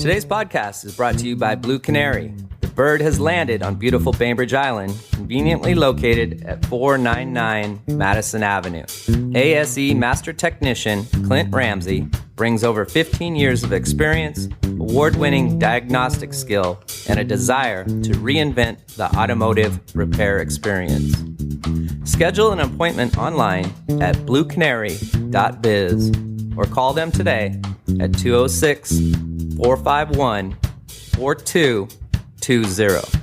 Today's podcast is brought to you by Blue Canary. The bird has landed on beautiful Bainbridge Island, conveniently located at 499 Madison Avenue. ASE Master Technician Clint Ramsey brings over 15 years of experience, award-winning diagnostic skill, and a desire to reinvent the automotive repair experience. Schedule an appointment online at bluecanary.biz or call them today at 206-451-4220.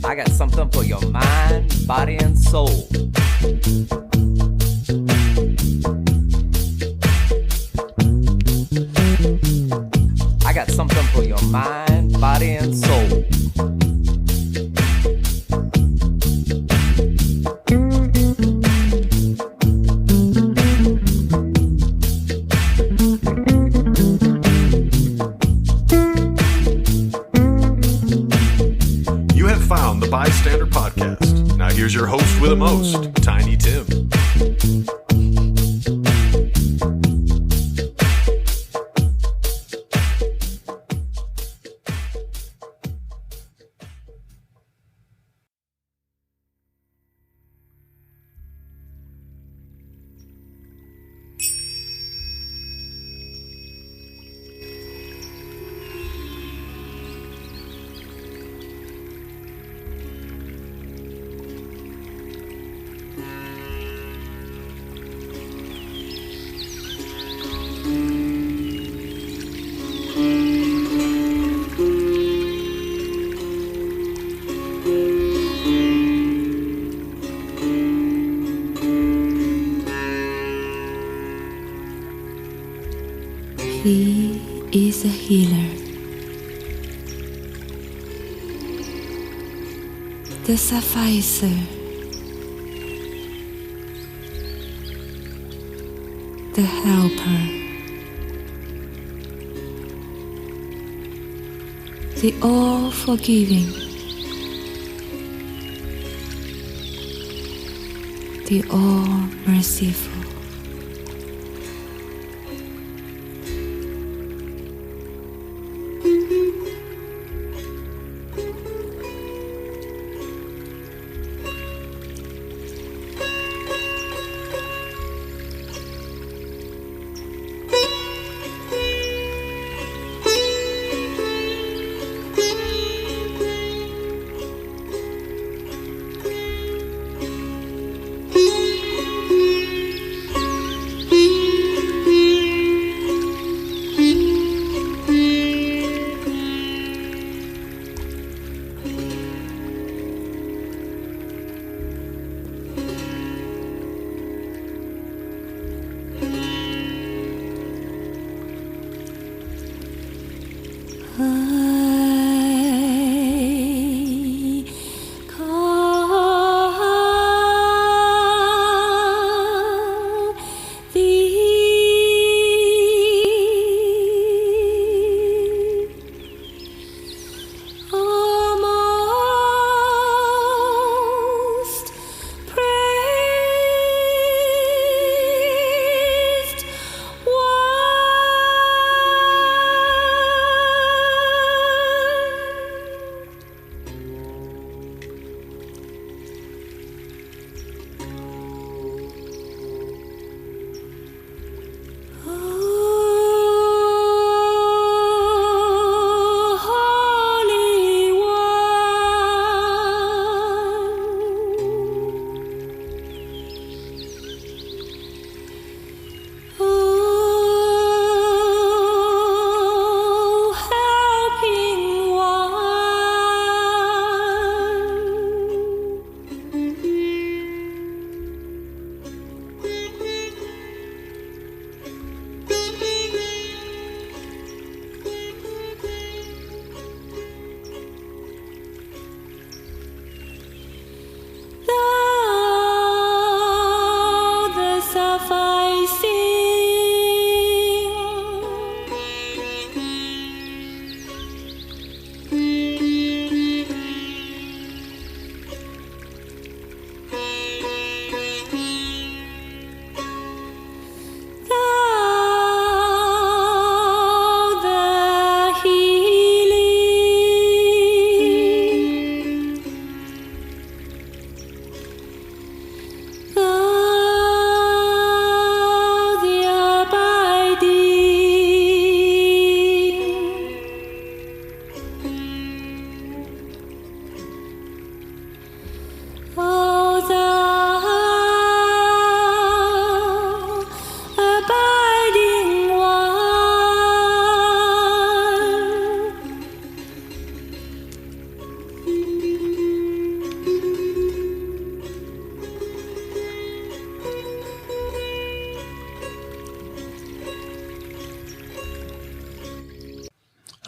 I got something for your mind, body, and soul. I got something for your mind, body, and soul. You have found the B.I.STANDER podcast. Now here's your host with the most, Tiny Tim. He is a healer. The sufficer. The helper. The all-forgiving. The all-merciful.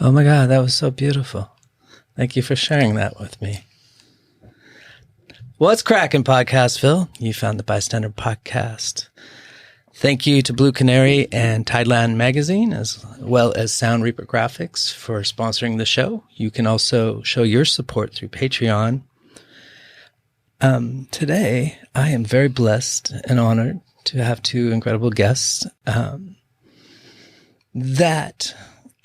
Oh my God, that was so beautiful. Thank you for sharing that with me. What's cracking, Podcastville? You found the Bystander Podcast. Thank you to Blue Canary and Tideland Magazine, as well as Sound Reaper Graphics, for sponsoring the show. You can also show your support through Patreon. Today, I am very blessed and honored to have two incredible guests that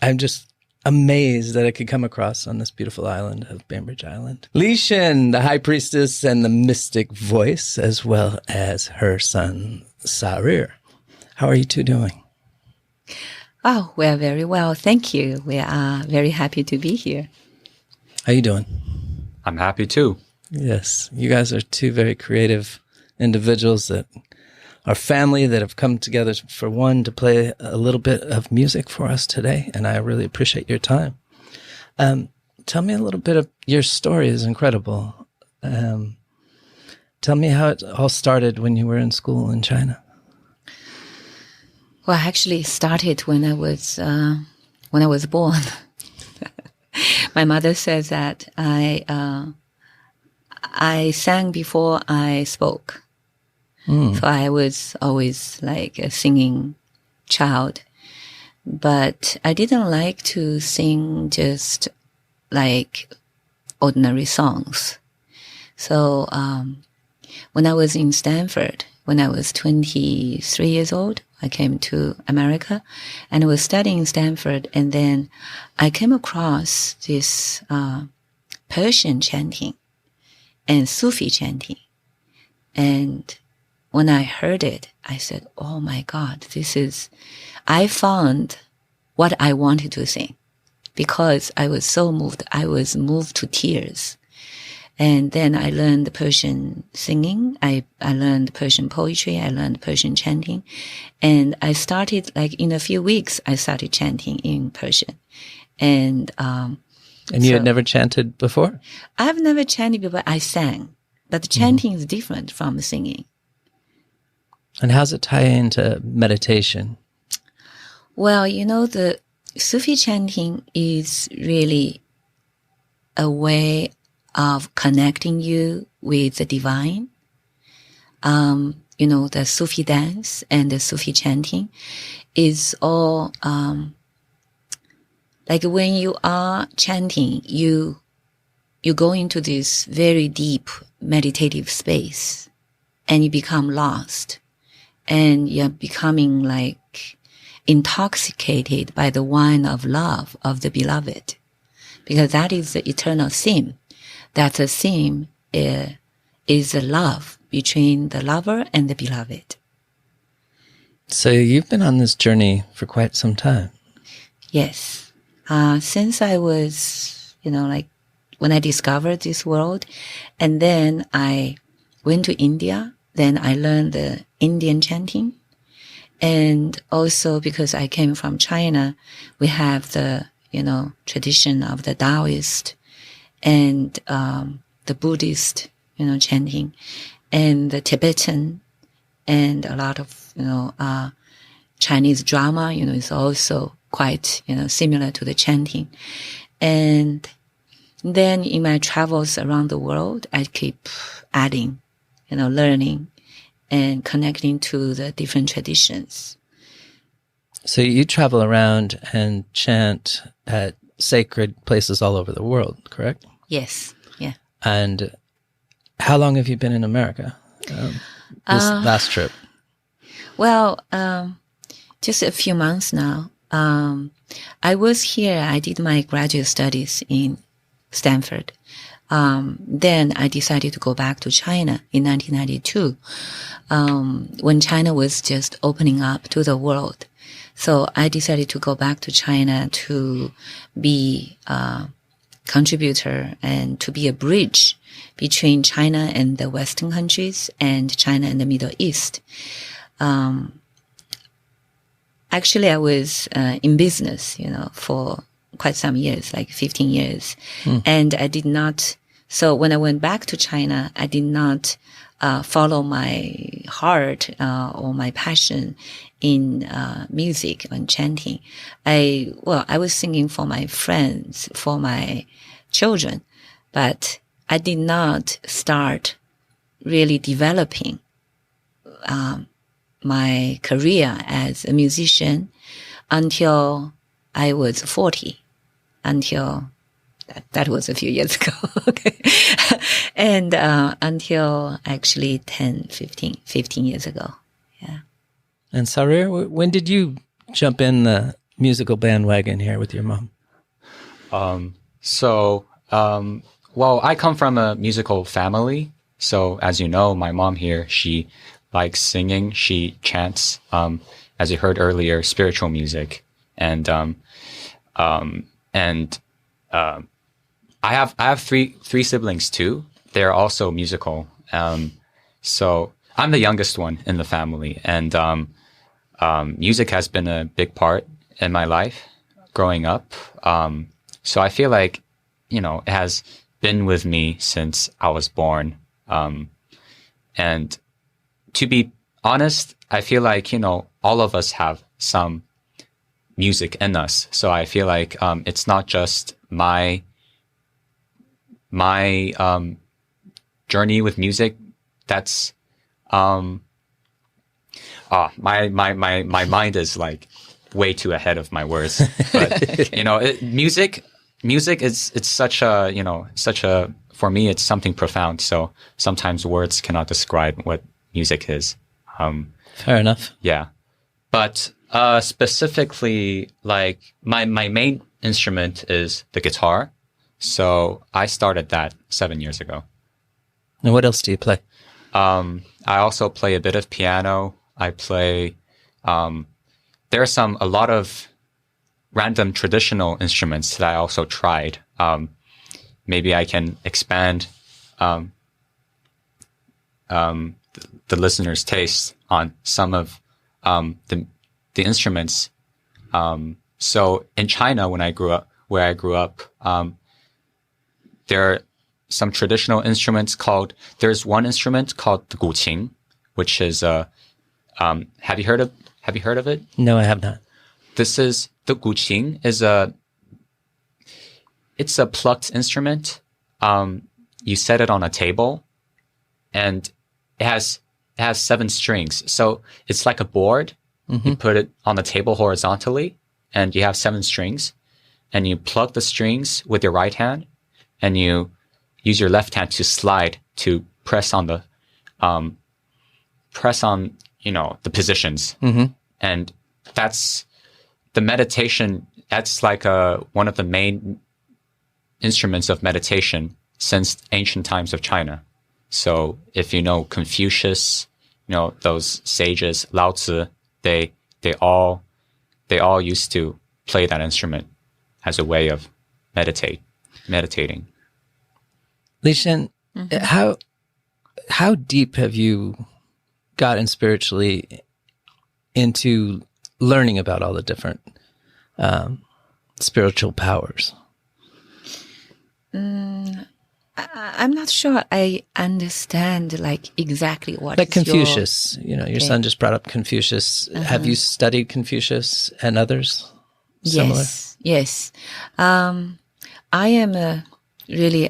I'm just amazed that I could come across on this beautiful island of Bainbridge Island. Lixin, the high priestess and the mystic voice, as well as her son, Sarir. How are you two doing? Oh, we are very well. Thank you. We are very happy to be here. How you doing? I'm happy too. Yes, you guys are two very creative individuals that are family that have come together for one to play a little bit of music for us today, and I really appreciate your time. Tell me a little bit of your story is incredible. Tell me how it all started when you were in school in China. Well, actually, it started when I was born. My mother says that I sang before I spoke. So I was always like a singing child, but I didn't like to sing just like ordinary songs. So when I was in Stanford, when I was 23 years old, I came to America and I was studying in Stanford, and then I came across this Persian chanting and Sufi chanting. And when I heard it, I said, oh my God, I found what I wanted to sing because I was so moved. I was moved to tears. And then I learned Persian singing. I learned Persian poetry. I learned Persian chanting. And I started, like in a few weeks, I started chanting in Persian. And you had never chanted before? I've never chanted before. I sang. But chanting is different from singing. And how's it tie into meditation? Well, the Sufi chanting is really a way of connecting you with the divine. The Sufi dance and the Sufi chanting is all, like when you are chanting, you go into this very deep meditative space and you become lost. And you're becoming like intoxicated by the wine of love of the beloved. Because that is the eternal theme. That the theme is the love between the lover and the beloved. So you've been on this journey for quite some time. Yes. Since I was, like when I discovered this world, and then I went to India. Then I learned the Indian chanting. And also because I came from China, we have the, tradition of the Taoist and the Buddhist, chanting, and the Tibetan, and a lot of, Chinese drama, is also quite, similar to the chanting. And then in my travels around the world, I keep adding, learning and connecting to the different traditions. So you travel around and chant at sacred places all over the world, correct? Yes. Yeah. And how long have you been in America? This last trip? Well, just a few months now. I was here. I did my graduate studies in Stanford. Then I decided to go back to China in 1992, when China was just opening up to the world. So I decided to go back to China to be a contributor and to be a bridge between China and the Western countries and China and the Middle East. Actually, I was in business, for quite some years, like 15 years. And I did not So when I went back to China, I did not follow my heart or my passion in music and chanting. I was singing for my friends, for my children, but I did not start really developing my career as a musician until I was 40, until that was a few years ago. Okay. And until actually 15 years ago. Yeah. And Sarir, when did you jump in the musical bandwagon here with your mom? Well, I come from a musical family. So as you know, my mom here, she likes singing. She chants, as you heard earlier, spiritual music. And I have three siblings too. They're also musical. So I'm the youngest one in the family, and music has been a big part in my life growing up. So I feel like, it has been with me since I was born. And to be honest, I feel like, all of us have some music in us. So I feel like it's not just my journey with music. That's my mind is like way too ahead of my words. But music is such a for me it's something profound. So sometimes words cannot describe what music is. Fair enough. Yeah, but specifically, like my main instrument is the guitar. So I started that 7 years ago. And what else do you play? I also play a bit of piano. I play, there are a lot of random traditional instruments that I also tried. Maybe I can expand, the listener's taste on some of, the instruments. So in China, where I grew up, there are some traditional instruments there's one instrument called the Guqin, which is, have you heard of it? No, I have not. The Guqin it's a plucked instrument. You set it on a table, and it has 7 strings. So it's like a board. Mm-hmm. You put it on the table horizontally, and you have 7 strings, and you plug the strings with your right hand, and you use your left hand to slide to press on the positions. Mm-hmm. And that's the meditation. That's like one of the main instruments of meditation since ancient times of China. So if you know Confucius, those sages, Lao Tzu, they all used to play that instrument as a way of meditating. Lixin, mm-hmm. How deep have you gotten spiritually into learning about all the different spiritual powers? I'm not sure I understand exactly what. Like Confucius, your son just brought up Confucius. Uh-huh. Have you studied Confucius and others similar? Yes. I am a really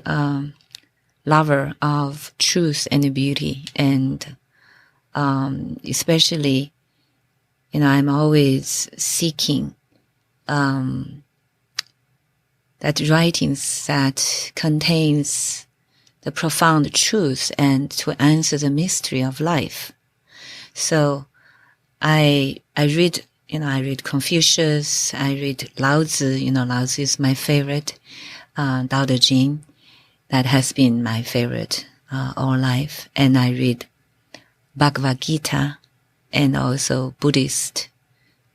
lover of truth and beauty, and especially, I'm always seeking that writings that contains the profound truth and to answer the mystery of life. So I read, I read Confucius, I read Lao Tzu, Lao Tzu is my favorite, Tao Te Ching, that has been my favorite all life. And I read Bhagavad Gita and also Buddhist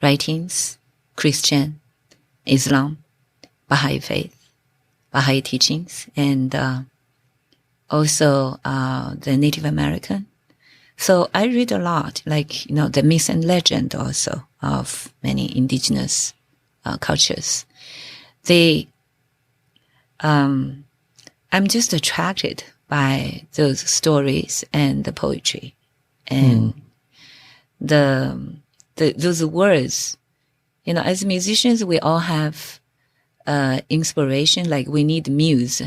writings, Christian, Islam, Baha'i faith, Baha'i teachings, and also the Native American. So I read a lot, the myth and legend also of many indigenous cultures. I I'm just attracted by those stories and the poetry and those words. You know, as musicians, we all have inspiration, like we need muse,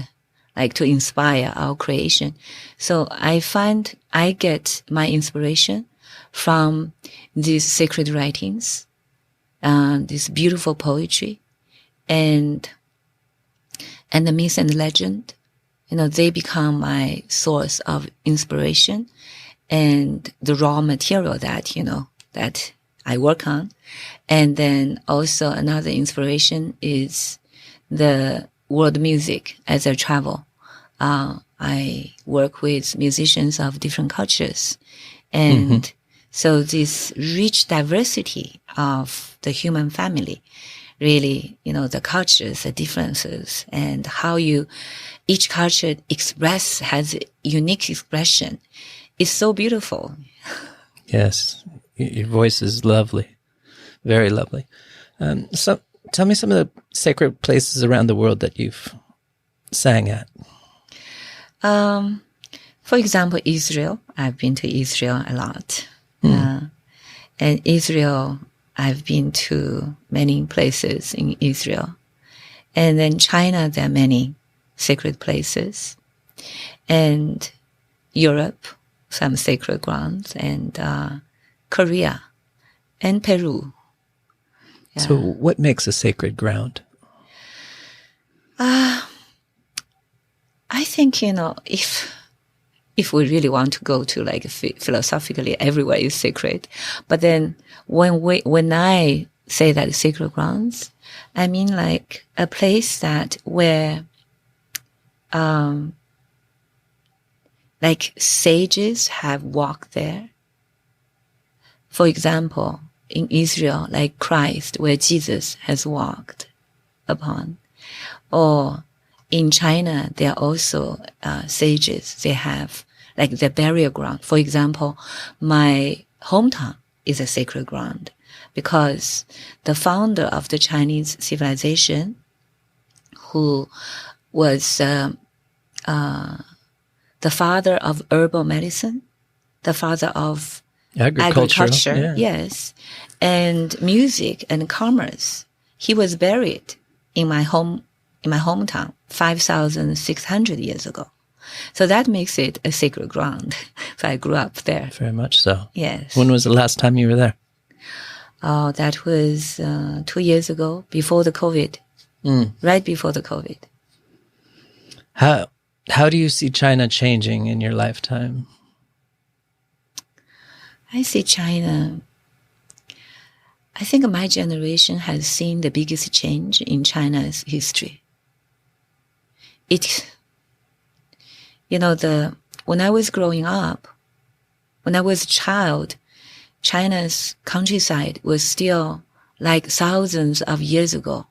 like to inspire our creation. So I find I get my inspiration from these sacred writings, this beautiful poetry, and the myth and legend. You know, they become my source of inspiration and the raw material that, you know, that I work on. And then also another inspiration is the world music. As I travel, I work with musicians of different cultures. And so this rich diversity of the human family, really, you know, the cultures, the differences, and how each culture has a unique expression is so beautiful. Yes, your voice is lovely. Very lovely. So tell me some of the sacred places around the world that you've sang at. For example, Israel. I've been to Israel a lot. And Israel, I've been to many places in Israel. And then China, there are many sacred places. And Europe, some sacred grounds. And Korea and Peru. Yeah. So what makes a sacred ground? I think, you know, if we really want to go to like philosophically, everywhere is sacred. But then when I say that sacred grounds, I mean like a place that where, like sages have walked there. For example, in Israel, like Christ, where Jesus has walked upon. Or in China, there are also sages. They have like their burial ground. For example, my hometown is a sacred ground because the founder of the Chinese civilization, who was the father of herbal medicine, the father of agriculture, yes, and music and commerce. He was buried in my hometown 5,600 years ago. So that makes it a sacred ground. So I grew up there. Very much so. Yes. When was the last time you were there? Oh, that was 2 years ago, before the COVID. Right before the COVID. How do you see China changing in your lifetime? I see China. I think my generation has seen the biggest change in China's history. When I was growing up, when I was a child, China's countryside was still like thousands of years ago.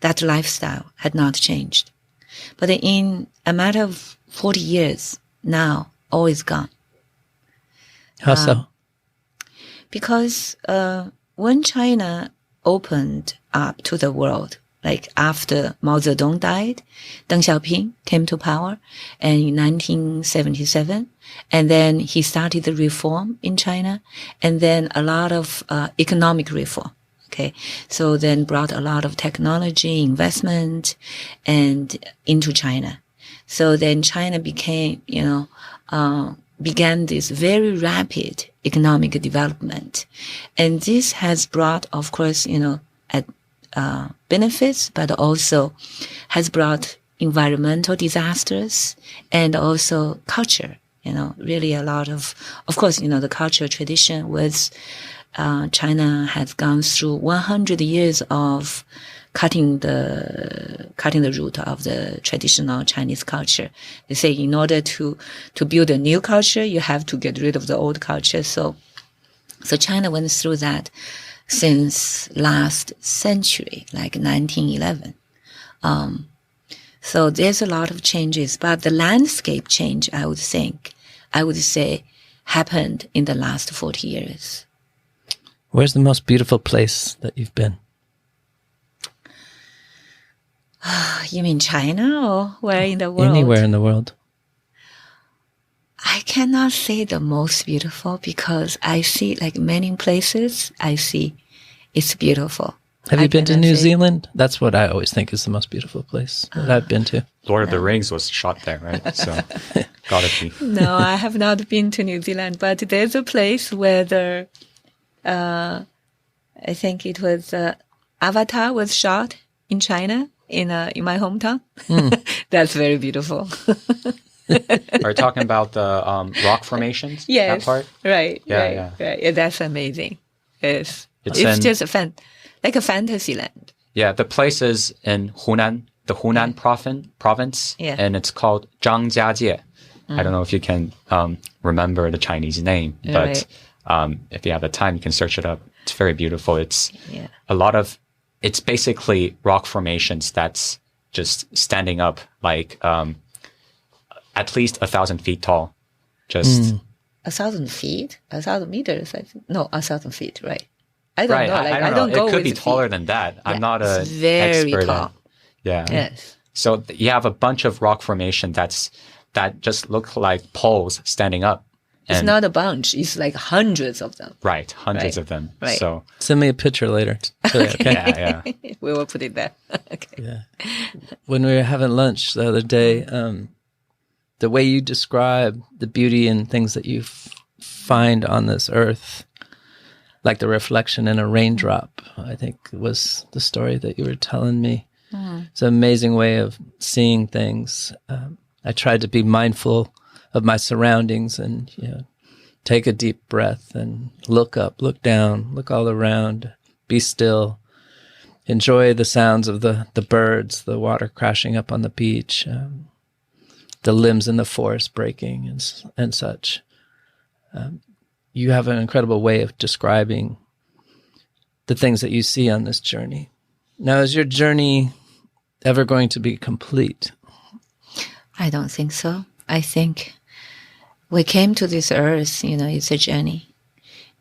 That lifestyle had not changed. But in a matter of 40 years now, all is gone. How so? Because when China opened up to the world, like after Mao Zedong died, Deng Xiaoping came to power and in 1977, and then he started the reform in China, and then a lot of economic reform. Okay, so then brought a lot of technology investment and into China. So then China became, began this very rapid economic development. And this has brought, of course, benefits, but also has brought environmental disasters and also culture, really a lot of course, the cultural tradition was, China has gone through 100 years of cutting the root of the traditional Chinese culture. They say in order to build a new culture, you have to get rid of the old culture. So China went through that since last century, like 1911. So there's a lot of changes, but the landscape change, I would say, happened in the last 40 years. Where's the most beautiful place that you've been? You mean China or where in the world? Anywhere in the world. I cannot say the most beautiful because I see like many places. I see it's beautiful. Have you been to New Zealand? That's what I always think is the most beautiful place that I've been to. Lord of the Rings was shot there, right? So, gotta be. No, I have not been to New Zealand, but there's a place where I think it was Avatar was shot in China, in my hometown. That's very beautiful. Are you talking about the rock formations? Yes. That part? Right. Yeah. Yeah, that's amazing. Yes. It's just like a fantasy land. Yeah, the place is in Hunan, the Hunan province, Yeah. and it's called Zhangjiajie. I don't know if you can remember the Chinese name, but if you have the time, you can search it up. It's very beautiful. It's it's basically rock formations that's just standing up like at least 1,000 feet tall. Just 1,000 feet? 1,000 meters? No, 1,000 feet, right? I don't know. I don't know. Go it could with be feet. taller than that. I'm not an very expert. tall. Yeah. Yes. So you have a bunch of rock formation that just look like poles standing up. It's not a bunch. It's like hundreds of them. Right. Hundreds of them. Right. So Send me a picture later. Okay. yeah. We will put it there. Okay. Yeah. When we were having lunch the other day, the way you describe the beauty and things that you find on this earth, like the reflection in a raindrop, I think was the story that you were telling me. It's an amazing way of seeing things. I tried to be mindful of my surroundings and, take a deep breath and look up, look down, look all around, be still, enjoy the sounds of the birds, the water crashing up on the beach, the limbs in the forest breaking and such. You have an incredible way of describing the things that you see on this journey. Now, is your journey ever going to be complete? I don't think so. I think we came to this earth, it's a journey.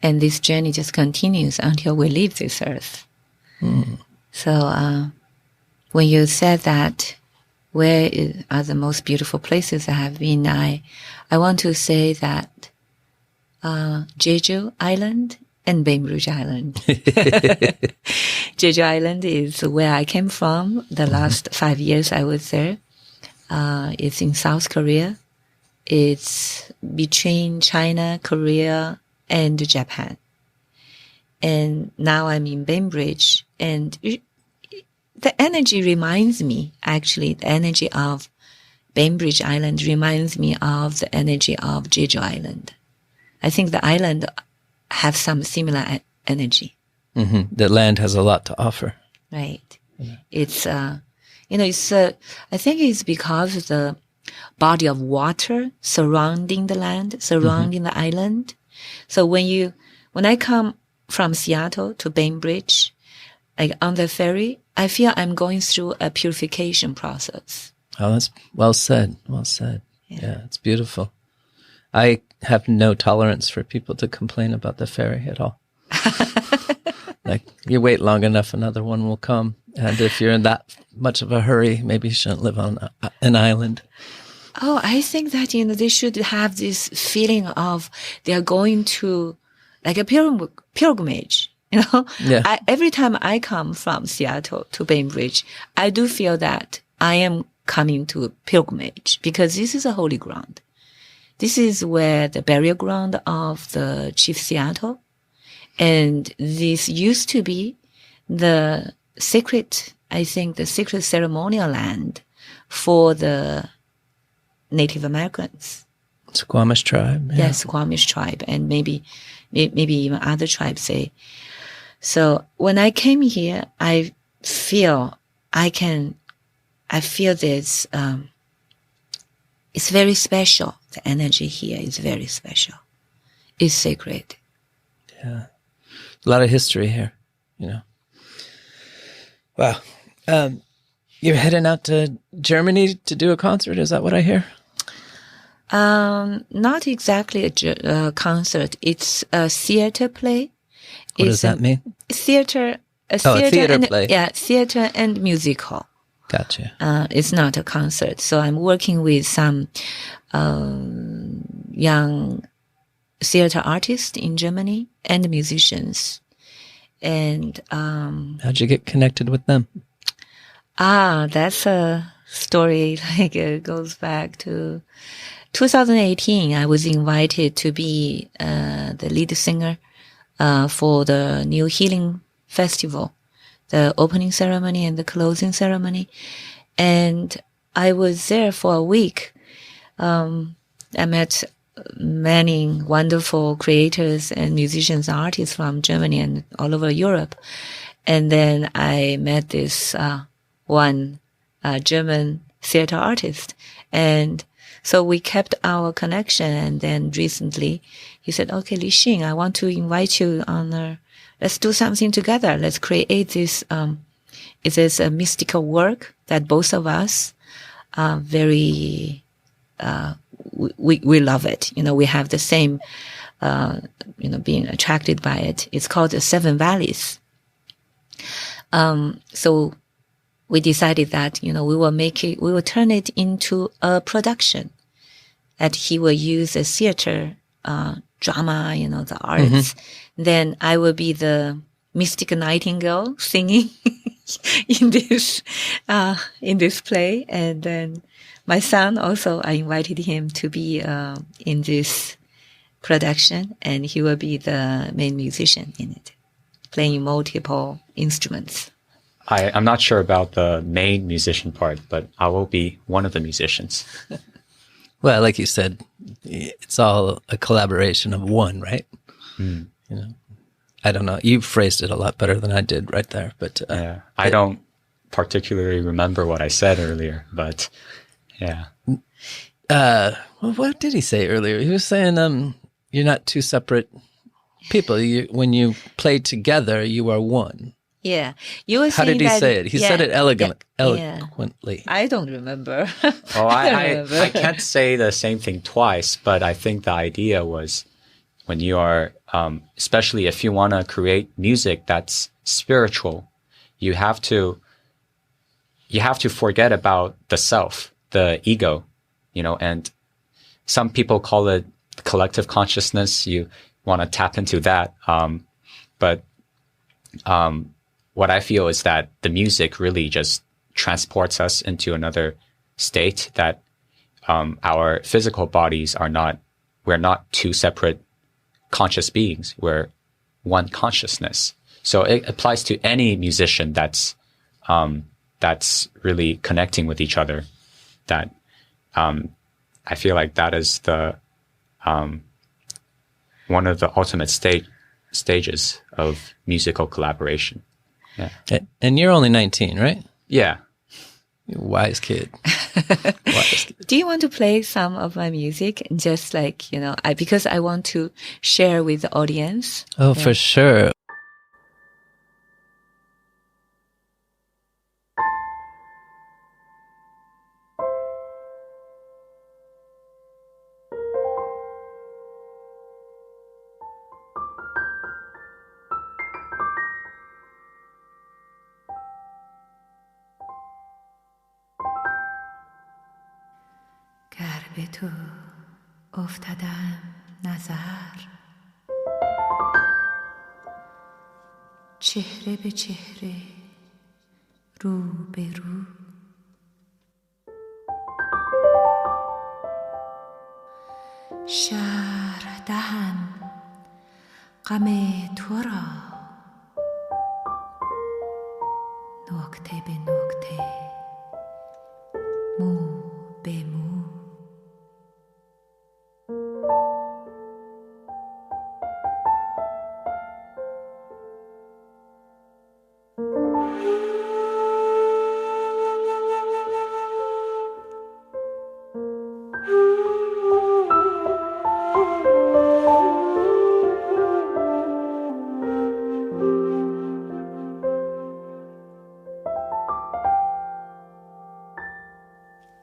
And this journey just continues until we leave this earth. So when you said that, where are the most beautiful places I have been, I want to say that Jeju Island and Bainbridge Island. Jeju Island is where I came from. The last 5 years I was there. It's in South Korea. It's between China, Korea, and Japan. And now I'm in Bainbridge, and the energy reminds me, actually, the energy of Bainbridge Island reminds me of the energy of Jeju Island. I think the island have some similar energy. The land has a lot to offer. Right. Yeah. It's, I think it's because of the body of water surrounding the land, surrounding the island. So when I come from Seattle to Bainbridge, like on the ferry, I feel I'm going through a purification process. Oh, that's well said. Well said. Yeah, it's beautiful. I have no tolerance for people to complain about the ferry at all. Like, you wait long enough, another one will come. And if you're in that much of a hurry, maybe you shouldn't live on an island. Oh, I think that, they should have this feeling of they are going to, like a pilgrimage, Yeah. Every time I come from Seattle to Bainbridge, I do feel that I am coming to a pilgrimage because this is a holy ground. This is where the burial ground of the Chief Seattle. And this used to be the sacred ceremonial land for the Native Americans. Squamish tribe. Yeah. Yes, Squamish tribe. And maybe even other tribes say. So when I came here, I feel this, it's very special. The energy here is very special. It's sacred. Yeah. A lot of history here, Wow. You're heading out to Germany to do a concert. Is that what I hear? Not exactly a concert. It's a theater play. What does that mean? Theater. A theater play. Yeah, theater and musical. Gotcha. It's not a concert. So I'm working with some young theater artists in Germany and musicians. And how'd you get connected with them? That's a story it goes back to 2018. I was invited to be the lead singer for the New Healing Festival, the opening ceremony and the closing ceremony. And I was there for a week. I met many wonderful creators and musicians and artists from Germany and all over Europe. And then I met this one German theater artist. And so we kept our connection. And then recently he said, okay, Lixin, I want to invite you on let's do something together. Let's create this, it is a mystical work that both of us are very, we love it. We have the same, being attracted by it. It's called the Seven Valleys. So we decided that, we will turn it into a production, that he will use the theater, drama, the arts. Mm-hmm. Then I will be the mystic nightingale singing in this play. And then my son also, I invited him to be in this production, and he will be the main musician in it, playing multiple instruments. I'm not sure about the main musician part, but I will be one of the musicians. Well, like you said, it's all a collaboration of one, right? Mm. I don't know. You phrased it a lot better than I did right there, but I don't particularly remember what I said earlier, but yeah. What did he say earlier? He was saying, you're not two separate people. When you play together, you are one. Yeah. You were How did he say it? He said it eloquently. I don't remember. Oh, I can't say the same thing twice, but I think the idea was when you are, especially if you want to create music that's spiritual, you have to forget about the self, the ego, and some people call it collective consciousness. You want to tap into that. But what I feel is that the music really just transports us into another state that our physical bodies we're not two separate conscious beings. We're one consciousness. So it applies to any musician that's really connecting with each other. That I feel like that is the one of the ultimate stages of musical collaboration. Yeah. And you're only 19, right? Yeah. You're a wise kid. Do you want to play some of my music? Just like, because I want to share with the audience. Oh, yeah. For sure. به تو افتادم نظر چهره به چهره رو به رو شرح دهم غم تو را نکته به نکته مو به مو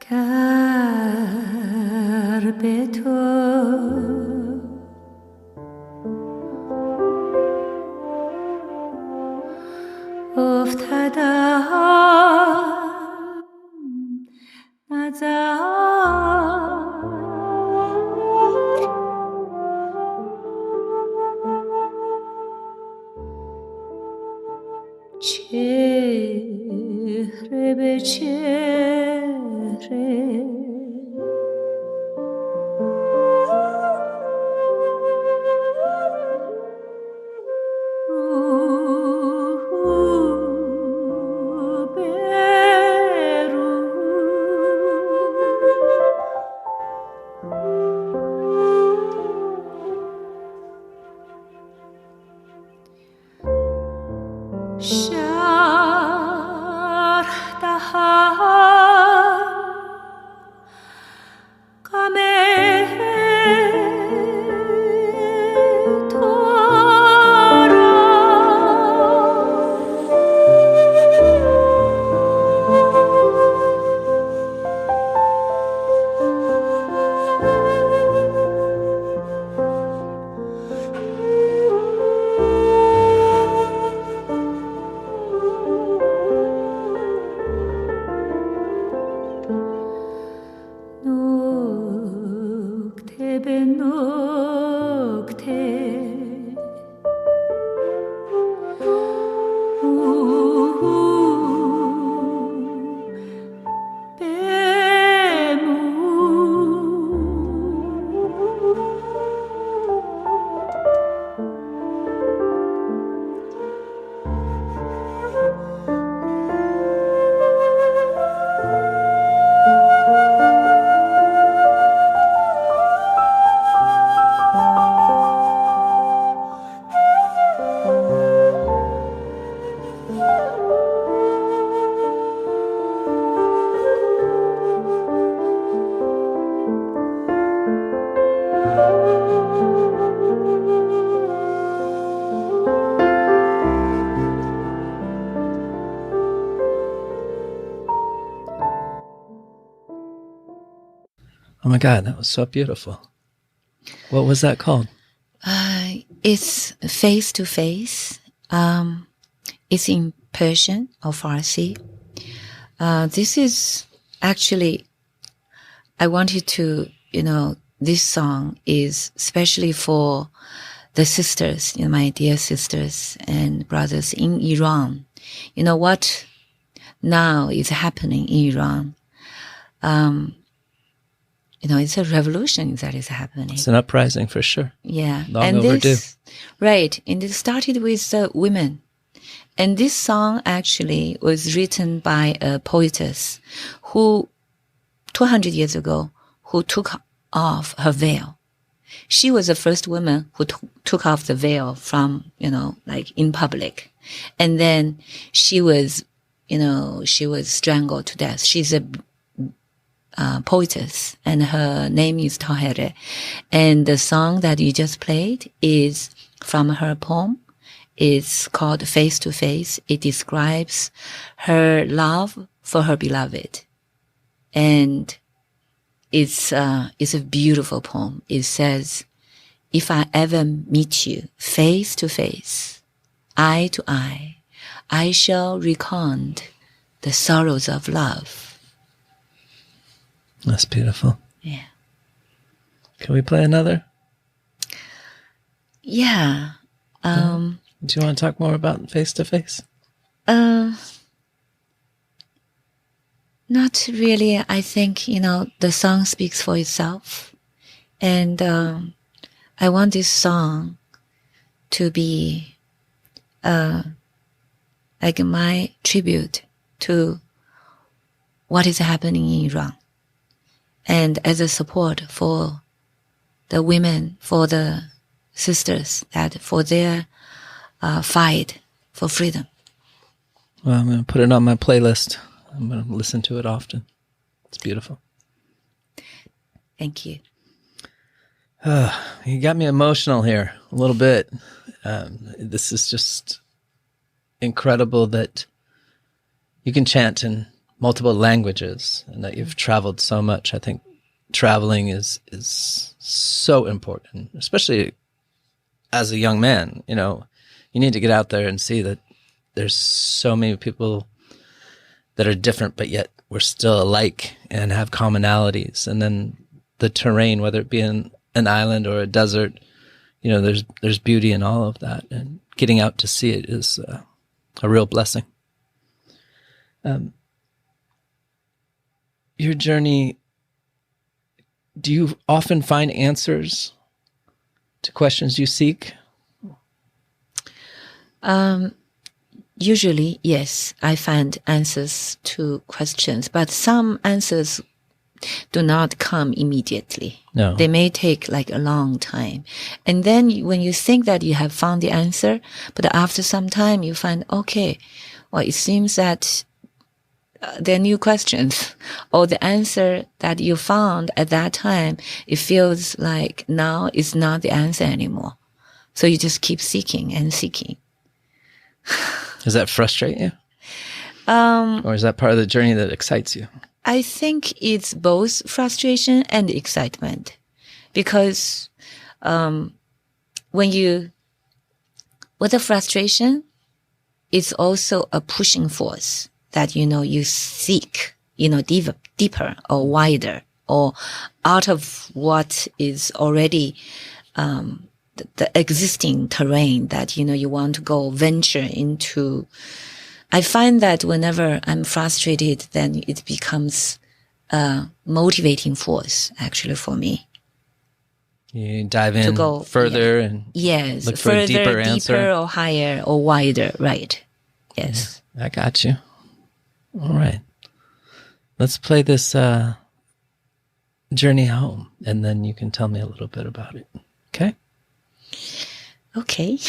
گر به تو افتادم چهره به چهره رو به رو شرح دهم غم تو را نکته به نکته Oh my God, that was so beautiful. What was that called? It's face to face. It's in Persian or Farsi. This is actually, I wanted to, this song is especially for the sisters, my dear sisters and brothers in Iran. You know what now is happening in Iran? It's a revolution that is happening. It's an uprising for sure. Yeah. Long overdue. Right. And it started with women. And this song actually was written by a poetess who, 200 years ago, who took off her veil. She was the first woman who took off the veil from, in public. And then she was strangled to death. She's a poetess, and her name is Tahere. And the song that you just played is from her poem. It's called Face to Face. It describes her love for her beloved. And it's a beautiful poem. It says, if I ever meet you face to face, eye to eye, I shall recount the sorrows of love. That's beautiful. Yeah. Can we play another? Yeah. Do you want to talk more about face to face? Not really. I think, the song speaks for itself. And I want this song to be like my tribute to what is happening in Iran. And as a support for the women, for the sisters, for their fight for freedom. Well, I'm going to put it on my playlist. I'm going to listen to it often. It's beautiful. Thank you. You got me emotional here a little bit. This is just incredible that you can chant in multiple languages and that you've traveled so much. I think traveling is so important, especially as a young man. You need to get out there and see that there's so many people that are different, but yet we're still alike and have commonalities. And then the terrain, whether it be an island or a desert, there's beauty in all of that. And getting out to see it is a real blessing. Your journey, do you often find answers to questions you seek? Usually, yes, I find answers to questions, but some answers do not come immediately. No. They may take like a long time. And then when you think that you have found the answer, but after some time you find, okay, well, it seems that there are new questions, or the answer that you found at that time, it feels like now is not the answer anymore. So you just keep seeking and seeking. Does that frustrate you? Or is that part of the journey that excites you? I think it's both frustration and excitement, because with the frustration, it's also a pushing force that, you seek, deeper or wider, or out of what is already the existing terrain that, you want to go venture into. I find that whenever I'm frustrated, then it becomes a motivating force, actually, for me. You dive in further and look for a deeper answer. Deeper or higher or wider, right. Yes. Yeah, I got you. All right. Let's play this Journey Home, and then you can tell me a little bit about it. Okay? Okay.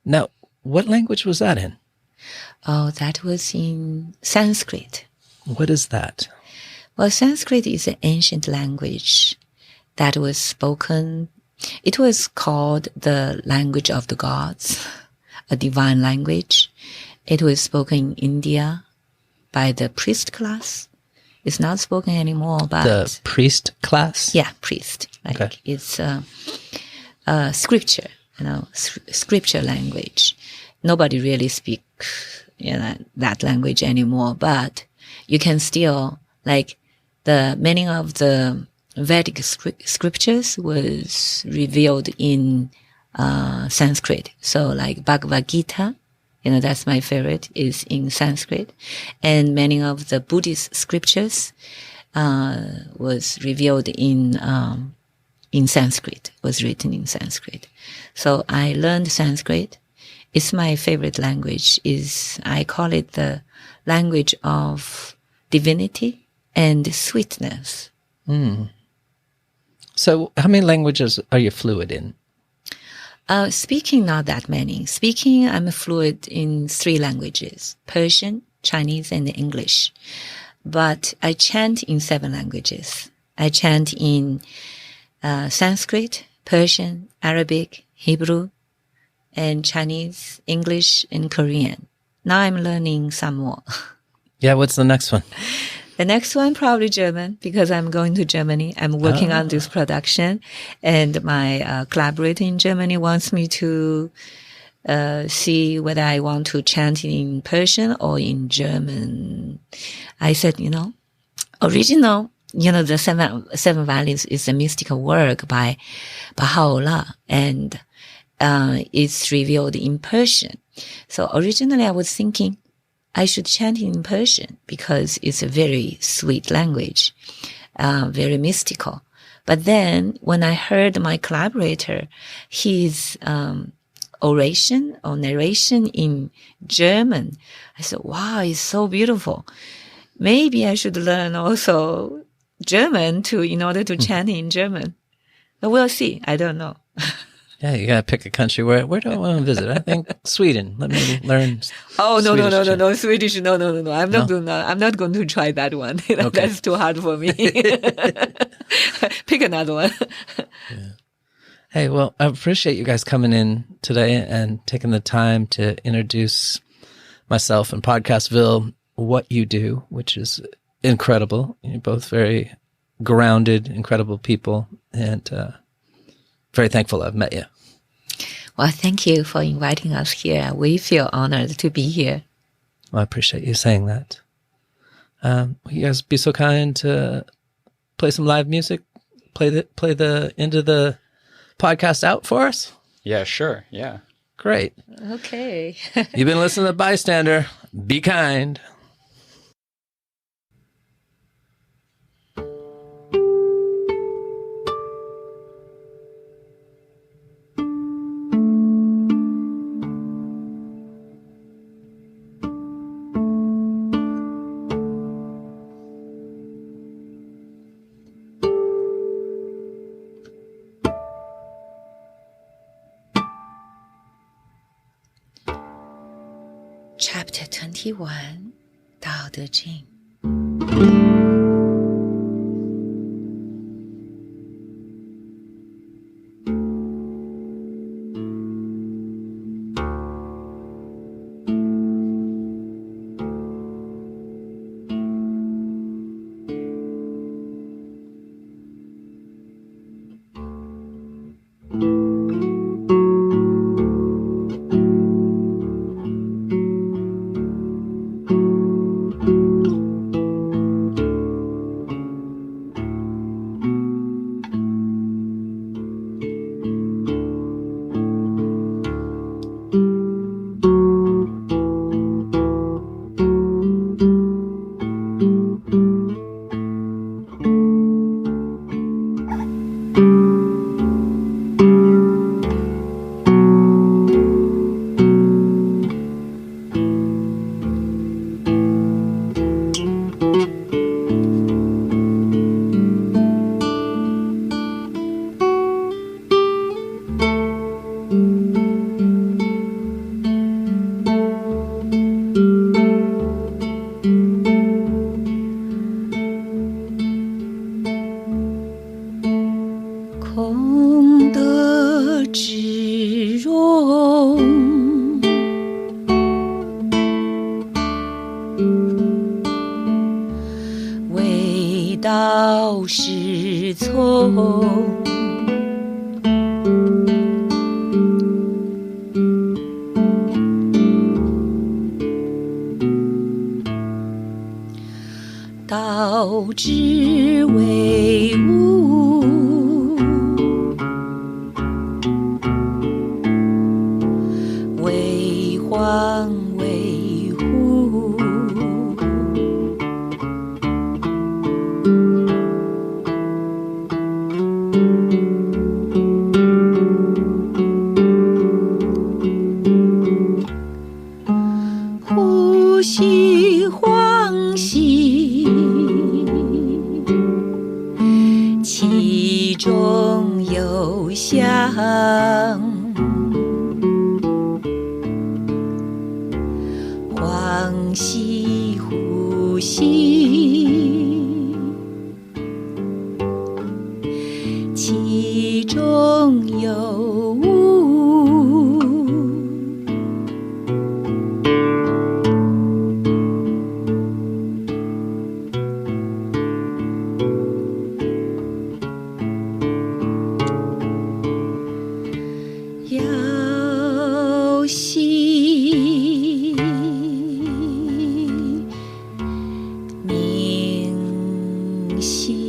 Now, what language was that in? Oh, that was in Sanskrit. What is that? Well, Sanskrit is an ancient language that was spoken. It was called the language of the gods, a divine language. It was spoken in India by the priest class. It's not spoken anymore, but... The priest class? Yeah, priest. Like Okay. It's scripture, scripture language. Nobody really speak, that language anymore, but you can still, like, the meaning of the Vedic scriptures was revealed in Sanskrit. So like Bhagavad Gita, that's my favorite, is in Sanskrit. And many of the Buddhist scriptures was revealed in Sanskrit, was written in Sanskrit. So I learned Sanskrit. It's my favorite language. I call it the language of divinity and sweetness. So how many languages are you fluid in? Speaking, not that many. Speaking, I'm fluent in 3 languages: Persian, Chinese, and English. But I chant in 7 languages. I chant in Sanskrit, Persian, Arabic, Hebrew, and Chinese, English, and Korean. Now I'm learning some more. Yeah, what's the next one? The next one, probably German, because I'm going to Germany. I'm working on this production, and my collaborator in Germany wants me to see whether I want to chant in Persian or in German. I said, original, the seven values is a mystical work by Baha'u'llah, and it's revealed in Persian. So originally I was thinking I should chant in Persian because it's a very sweet language, very mystical. But then when I heard my collaborator, his oration or narration in German, I said, wow, it's so beautiful. Maybe I should learn also German in order to chant in German. But we'll see. I don't know. Yeah, you gotta pick a country. Where do I want to visit? I think Sweden. Let me learn. Oh, no, Swedish. Swedish. No. I'm not going to try that one. That's too hard for me. Pick another one. Yeah. Hey, well, I appreciate you guys coming in today and taking the time to introduce myself and Podcastville, what you do, which is incredible. You're both very grounded, incredible people, and very thankful I've met you. Well, thank you for inviting us here. We feel honored to be here. Well, I appreciate you saying that. Will you guys be so kind to play some live music? Play the end of the podcast out for us? Yeah, sure. Yeah. Great. Okay. You've been listening to Bystander. Be kind. Chapter 21, Tao Te Ching. 水到石从，道之为物，为幻为乎，呼吸欢喜，其中有相，欢喜呼吸，其中有物，要息明息。